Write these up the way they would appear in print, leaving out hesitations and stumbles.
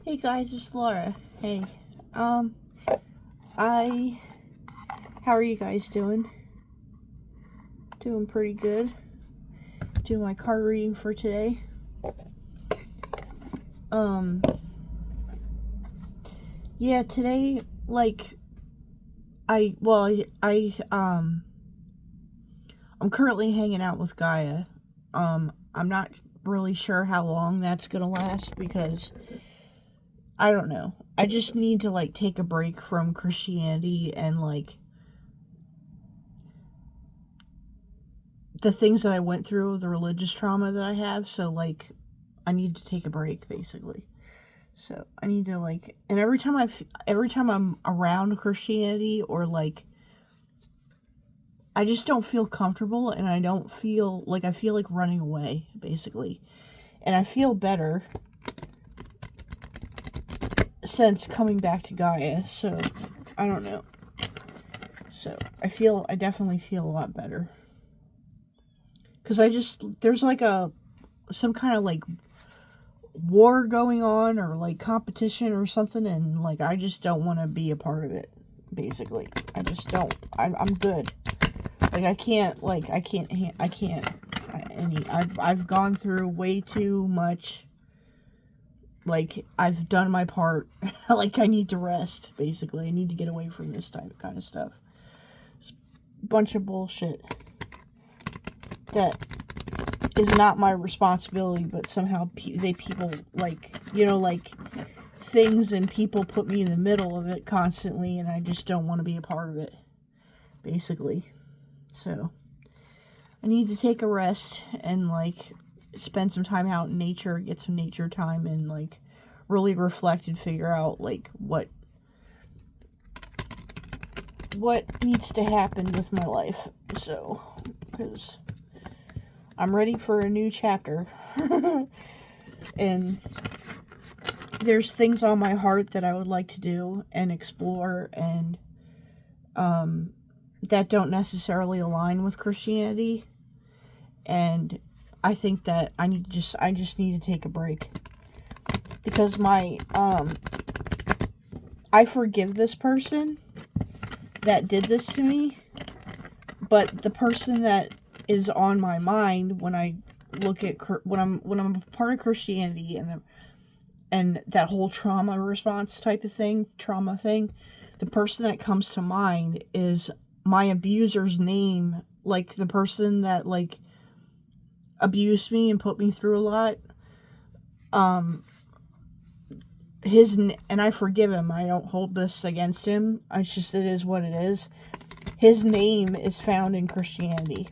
Hey guys, it's Laura. Hey, um, I, how are you guys doing? Doing pretty good. Doing my card reading for today. Yeah, today, I'm currently hanging out with Gaia. I'm not really sure how long that's gonna last because I don't know. I just need to take a break from Christianity and the things that I went through, the religious trauma that I have. So I need to take a break basically. So I need to and every time I'm around Christianity or I just don't feel comfortable, and I don't feel I feel like running away basically. And I feel better since coming back to Gaia. So I don't know. So I definitely feel a lot better. Cuz there's some kind of war going on or competition or something, and I just don't want to be a part of it basically. I just don't. I'm good. I've gone through way too much. I've done my part. I need to rest basically. I need to get away from this kind of stuff. It's a bunch of bullshit that is not my responsibility, but somehow people things and people put me in the middle of it constantly, and I just don't want to be a part of it basically. So I need to take a rest and spend some time out in nature, get some nature time, and really reflect and figure out what needs to happen with my life. So because I'm ready for a new chapter. And there's things on my heart that I would like to do and explore, and that don't necessarily align with Christianity. And I think that I just need to take a break. Because I forgive this person that did this to me, but the person that is on my mind when I look at when I'm a part of Christianity and that whole trauma response type of thing, the person that comes to mind is my abuser's name, the person that abused me and put me through a lot. And I forgive him. I don't hold this against him. It is what it is. His name is found in Christianity.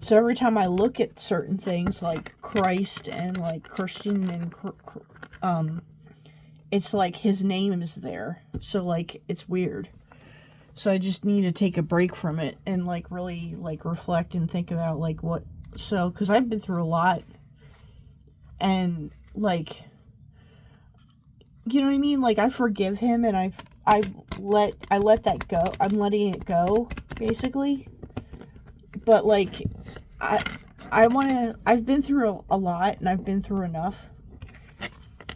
So every time I look at certain things like Christ and Christian and it's his name is there. So it's weird. So I just need to take a break from it and really reflect and think about because I've been through a lot, and you know what I mean? I forgive him, and I let that go. I'm letting it go, basically. But I've been through a lot, and I've been through enough.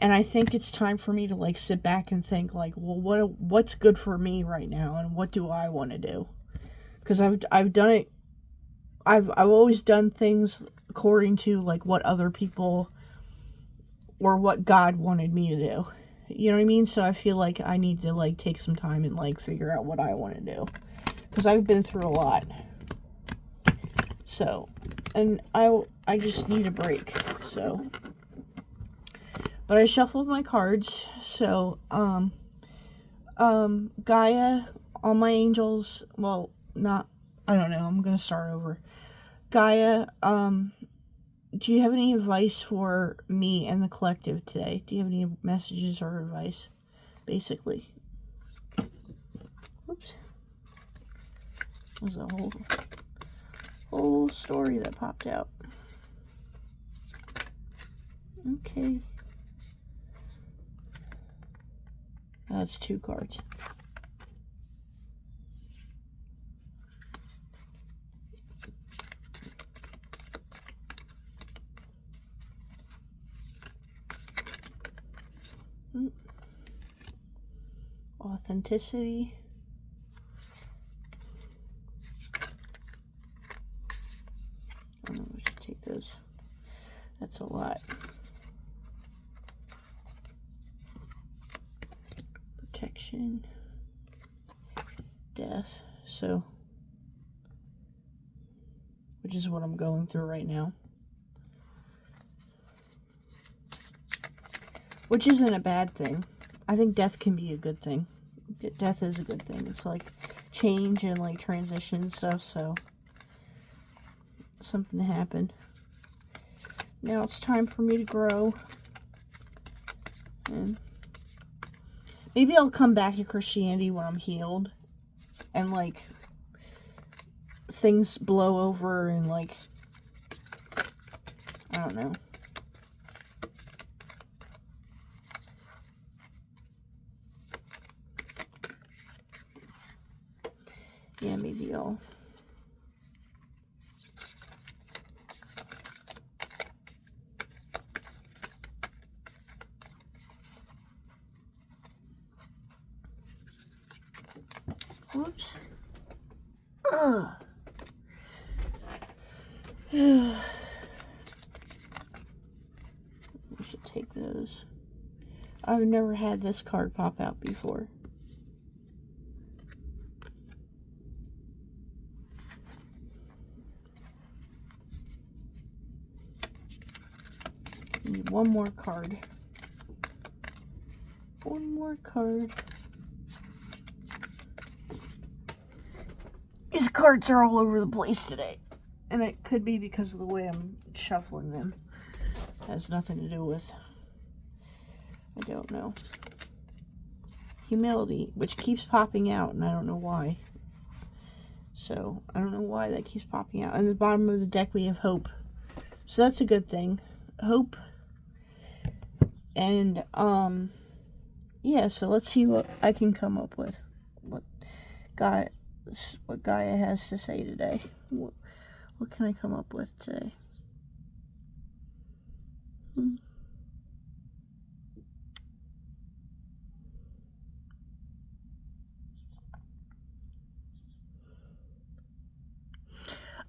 And I think it's time for me to sit back and think well, what's good for me right now, and what do I want to do? Because I've done it. I've always done things according to what other people or what God wanted me to do. You know what I mean? So I feel like I need to take some time and figure out what I want to do, because I've been through a lot. So, and I just need a break. So, but I shuffled my cards. So Gaia, all my angels. Well, not. I don't know. I'm gonna start over. Gaia, do you have any advice for me and the collective today? Do you have any messages or advice, basically? Oops. There's a whole story that popped out. Okay. That's 2 cards. Authenticity. I don't know, we should take those. That's a lot. Protection. Death. So, which is what I'm going through right now. Which isn't a bad thing. I think death can be a good thing. Death is a good thing. It's like change and like transition stuff, so something happened. Now it's time for me to grow. And maybe I'll come back to Christianity when I'm healed. And like things blow over and like, I don't know. Yeah, maybe I'll. Whoops. Ugh. We should take those. I've never had this card pop out before. Need one more card. One more card. These cards are all over the place today. And it could be because of the way I'm shuffling them. It has nothing to do with... I don't know. Humility, which keeps popping out, and I don't know why. So, I don't know why that keeps popping out. And at the bottom of the deck, we have hope. So that's a good thing. Hope. And, yeah, so let's see what I can come up with. What Gaia has to say today. What can I come up with today?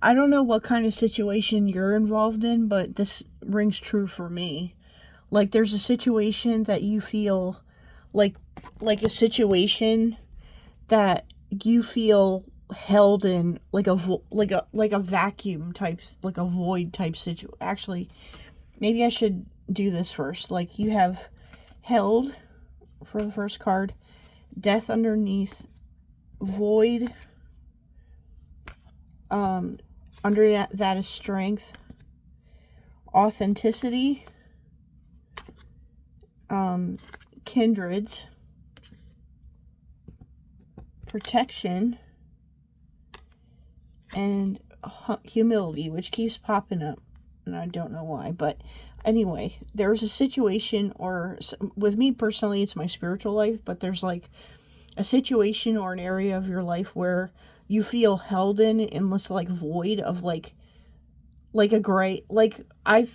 I don't know what kind of situation you're involved in, but this rings true for me. Like, there's a situation that you feel like a situation that you feel held in, like a vacuum type, like a void type situation. Actually, maybe I should do this first. Like, you have held for the first card, death underneath, void. Under that is strength, authenticity, kindreds, protection, and humility, which keeps popping up, and I don't know why. But anyway, there's a situation, or with me personally, it's my spiritual life, but there's like a situation or an area of your life where you feel held in this like void of like a gray, like a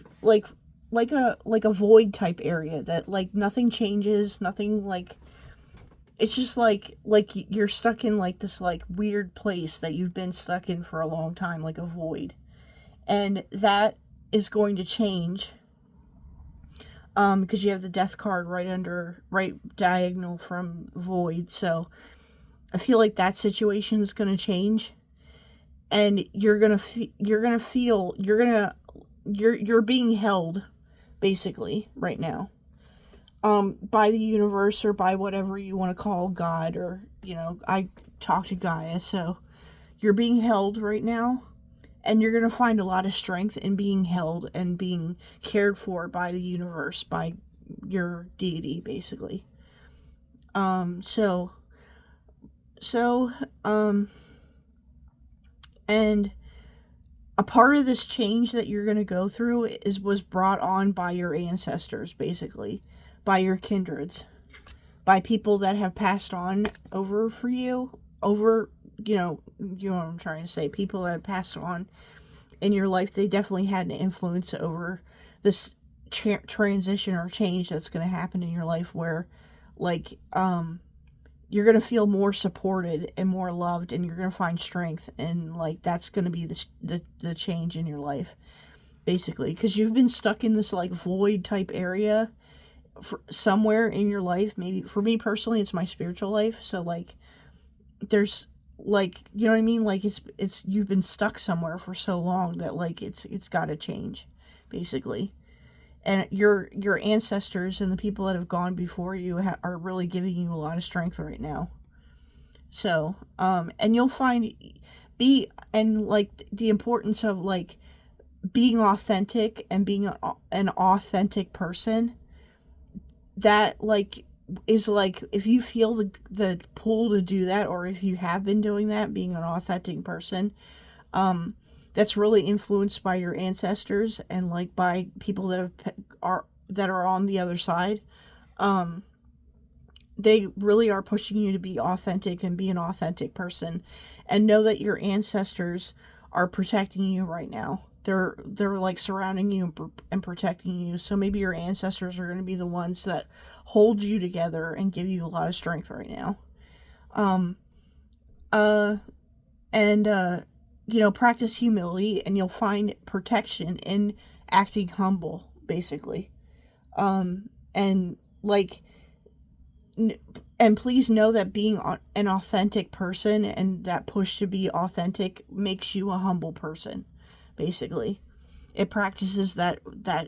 void type area that like nothing changes, nothing, like it's just like you're stuck in like this like weird place that you've been stuck in for a long time, like a void. And that is going to change because you have the death card right diagonal from void. So I feel like that situation is going to change, and you're being held basically right now, by the universe, or by whatever you want to call God, or, you know, I talk to Gaia. So you're being held right now, and you're going to find a lot of strength in being held and being cared for by the universe, by your deity, basically. And a part of this change that you're going to go through was brought on by your ancestors, basically, by your kindreds, by people that have passed on over for you, you know what I'm trying to say, people that have passed on in your life. They definitely had an influence over this transition or change that's going to happen in your life where, like, you're going to feel more supported and more loved, and you're going to find strength, and like that's going to be the change in your life, basically, because you've been stuck in this like void type area for somewhere in your life. Maybe for me personally, it's my spiritual life. So like there's, like, you know what I mean, like it's you've been stuck somewhere for so long that like it's got to change, basically. And your ancestors and the people that have gone before you are really giving you a lot of strength right now. So and you'll find and like the importance of like being authentic and being an authentic person, that like is like, if you feel the pull to do that, or if you have been doing that, being an authentic person, that's really influenced by your ancestors and like by people that are on the other side. They really are pushing you to be authentic and be an authentic person, and know that your ancestors are protecting you right now. They're like surrounding you and protecting you. So maybe your ancestors are going to be the ones that hold you together and give you a lot of strength right now. Um, and practice humility, and you'll find protection in acting humble, basically. And like, and please know that being an authentic person and that push to be authentic makes you a humble person, basically. It practices that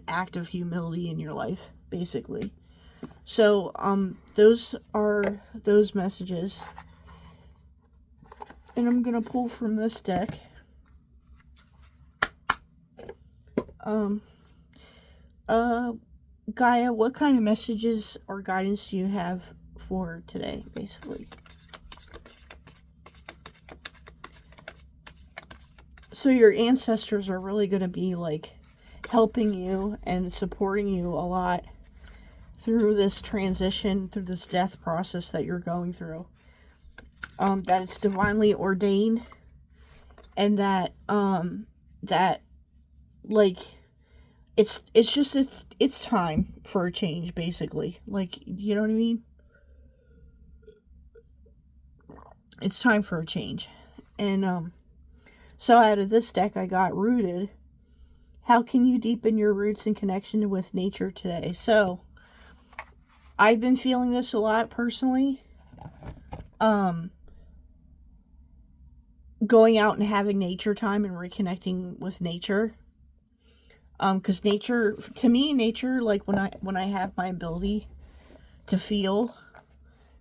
act of humility in your life, basically. So those are those messages, and I'm gonna pull from this deck. Gaia, what kind of messages or guidance do you have for today, basically? So your ancestors are really going to be like helping you and supporting you a lot through this transition, through this death process that you're going through. That it's divinely ordained, and that like it's time for a change, basically. Like, you know what I mean? It's time for a change. And so out of this deck I got Rooted. How can you deepen your roots and connection with nature today? So I've been feeling this a lot personally. Going out and having nature time and reconnecting with nature. Because nature, to me, nature, like when I have my ability to feel,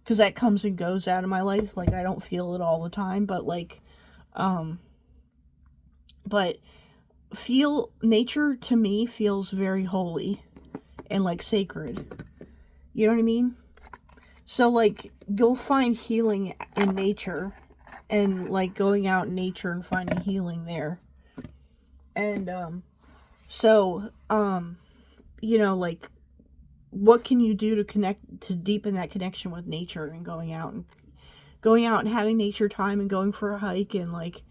because that comes and goes out of my life, like I don't feel it all the time, but like, but nature to me feels very holy and like sacred. You know what I mean? So like you'll find healing in nature, and like going out in nature and finding healing there. And so like, what can you do to deepen that connection with nature, and going out and having nature time, and going for a hike, and like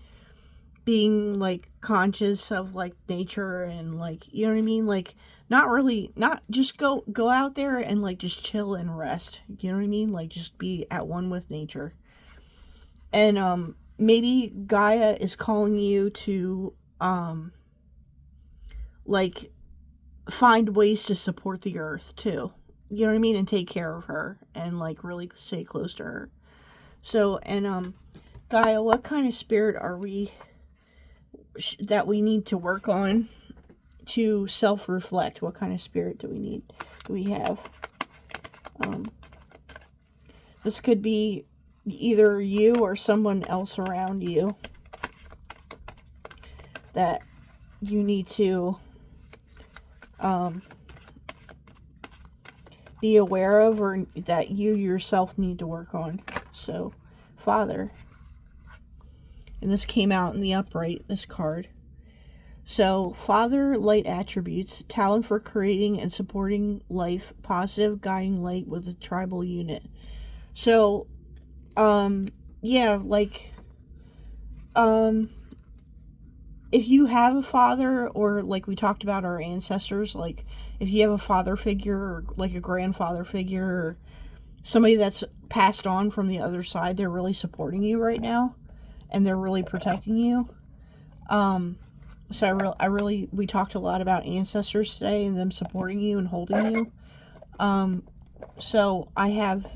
being like conscious of like nature, and like, you know what I mean, like not just go out there and like just chill and rest, you know what I mean, like just be at one with nature. And maybe Gaia is calling you to like find ways to support the earth too, you know what I mean, and take care of her, and like really stay close to her. So, and Gaia, what kind of spirit are we that we need to work on to self-reflect? What kind of spirit do we have? This could be either you or someone else around you that you need to be aware of, or that you yourself need to work on. So, Father. And this came out in the upright, this card. So, Father, light attributes, talent for creating and supporting life, positive guiding light with a tribal unit. So, yeah, like, if you have a father, or like we talked about our ancestors, like if you have a father figure or like a grandfather figure or somebody that's passed on from the other side, they're really supporting you right now and they're really protecting you. So we talked a lot about ancestors today and them supporting you and holding you. So I have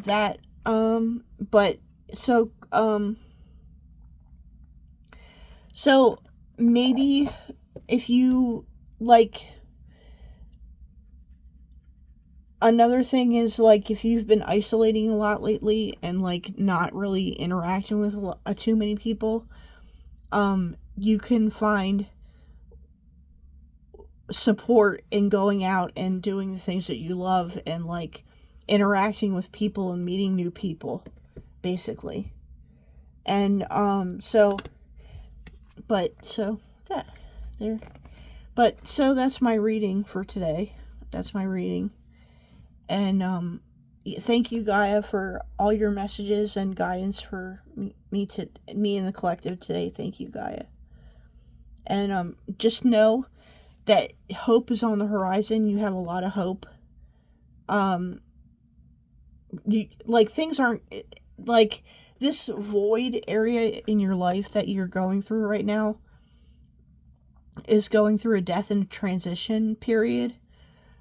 that, but so, so maybe if you like, another thing is like if you've been isolating a lot lately and like not really interacting with too many people, you can find support in going out and doing the things that you love and like interacting with people and meeting new people, basically. And so that there, but so that's my reading for today. That's my reading. And thank you, Gaia, for all your messages and guidance for me and the collective today. Thank you, Gaia. And just know that hope is on the horizon. You have a lot of hope. Things aren't like this void area in your life that you're going through right now is going through a death and transition period.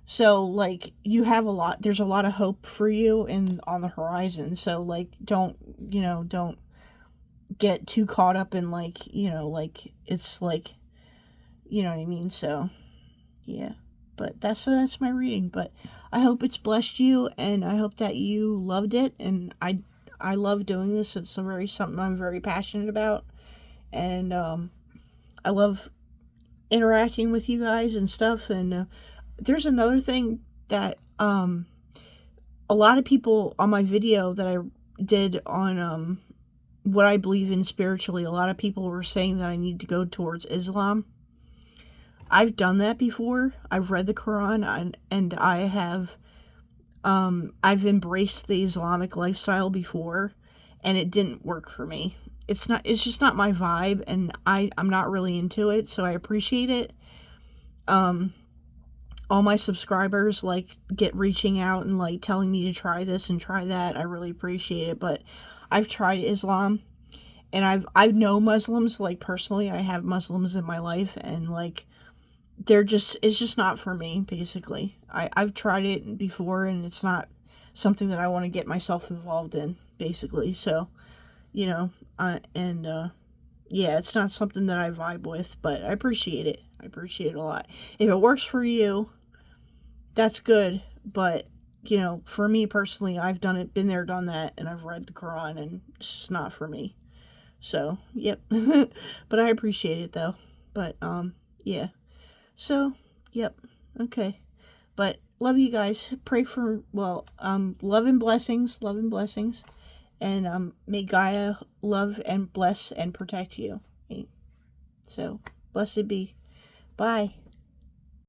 So like you have there's a lot of hope for you on the horizon. So like don't get too caught up in like it's like, you know what I mean? So yeah. But that's my reading. But I hope it's blessed you, and I hope that you loved it. And I love doing this. It's something I'm very passionate about, and I love interacting with you guys and stuff. And there's another thing that a lot of people on my video that I did on what I believe in spiritually, a lot of people were saying that I need to go towards Islam. I've done that before. I've read the Quran, and I have I've embraced the Islamic lifestyle before, and it didn't work for me. It's just not my vibe, and I'm not really into it, so I appreciate it. All my subscribers like get reaching out and like telling me to try this and try that. I really appreciate it, but I've tried Islam, and I know Muslims, like personally. I have Muslims in my life, and like it's just not for me, basically. I've tried it before, and it's not something that I want to get myself involved in, basically. So, yeah, it's not something that I vibe with, but I appreciate it. I appreciate it a lot. If it works for you, that's good, but, for me personally, I've been there, done that, and I've read the Quran, and it's just not for me. So, yep. But I appreciate it, though. But, yeah. So, yep. Okay. But love you guys. Pray for, love and blessings. Love and blessings. And may Gaia love and bless and protect you. So, blessed be. Bye.